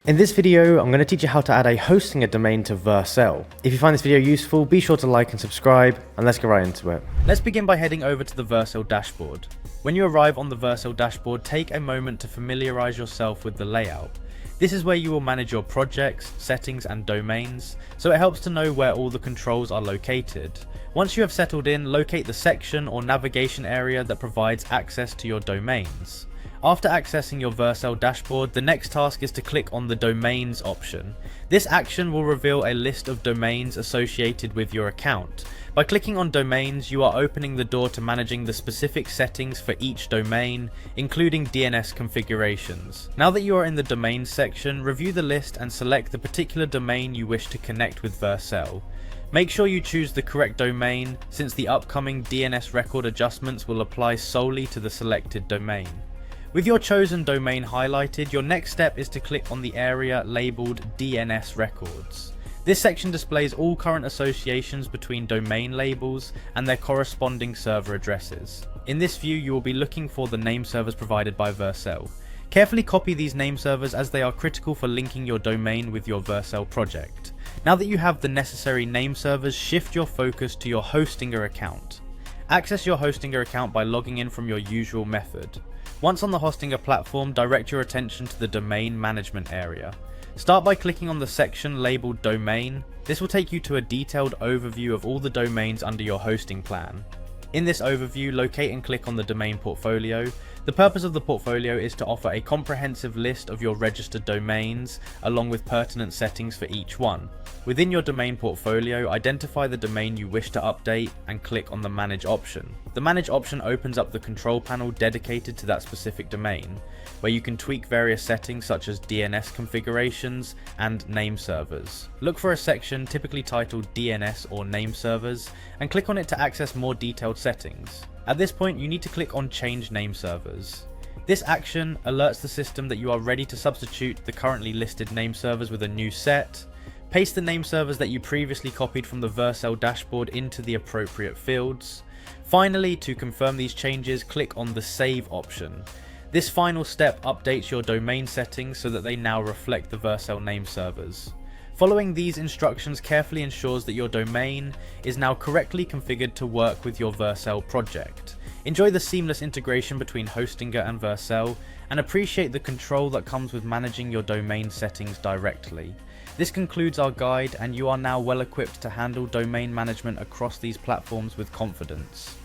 In this video, I'm going to teach you how to add a hosting a domain to Vercel. If you find this video useful, be sure to like and subscribe, and let's get right into it. Let's begin by heading over to the Vercel dashboard. When you arrive on the Vercel dashboard, take a moment to familiarize yourself with the layout. This is where you will manage your projects, settings, and domains, so it helps to know where all the controls are located. Once you have settled in, locate the section or navigation area that provides access to your domains. After accessing your Vercel dashboard, the next task is to click on the Domains option. This action will reveal a list of domains associated with your account. By clicking on Domains, you are opening the door to managing the specific settings for each domain, including DNS configurations. Now that you are in the Domains section, review the list and select the particular domain you wish to connect with Vercel. Make sure you choose the correct domain, since the upcoming DNS record adjustments will apply solely to the selected domain. With your chosen domain highlighted, your next step is to click on the area labelled DNS records. This section displays all current associations between domain labels and their corresponding server addresses. In this view, you will be looking for the name servers provided by Vercel. Carefully copy these name servers as they are critical for linking your domain with your Vercel project. Now that you have the necessary name servers, shift your focus to your Hostinger account. Access your Hostinger account by logging in from your usual method. Once on the Hostinger platform, direct your attention to the domain management area. Start by clicking on the section labelled Domain. This will take you to a detailed overview of all the domains under your hosting plan. In this overview, locate and click on the domain portfolio. The purpose of the portfolio is to offer a comprehensive list of your registered domains, along with pertinent settings for each one. Within your domain portfolio, identify the domain you wish to update and click on the Manage option. The Manage option opens up the control panel dedicated to that specific domain, where you can tweak various settings such as DNS configurations and name servers. Look for a section typically titled DNS or name servers and click on it to access more detailed settings. At this point, you need to click on Change Name Servers. This action alerts the system that you are ready to substitute the currently listed name servers with a new set. Paste the name servers that you previously copied from the Vercel dashboard into the appropriate fields. Finally, to confirm these changes, click on the Save option. This final step updates your domain settings so that they now reflect the Vercel name servers. Following these instructions carefully ensures that your domain is now correctly configured to work with your Vercel project. Enjoy the seamless integration between Hostinger and Vercel, and appreciate the control that comes with managing your domain settings directly. This concludes our guide, and you are now well equipped to handle domain management across these platforms with confidence.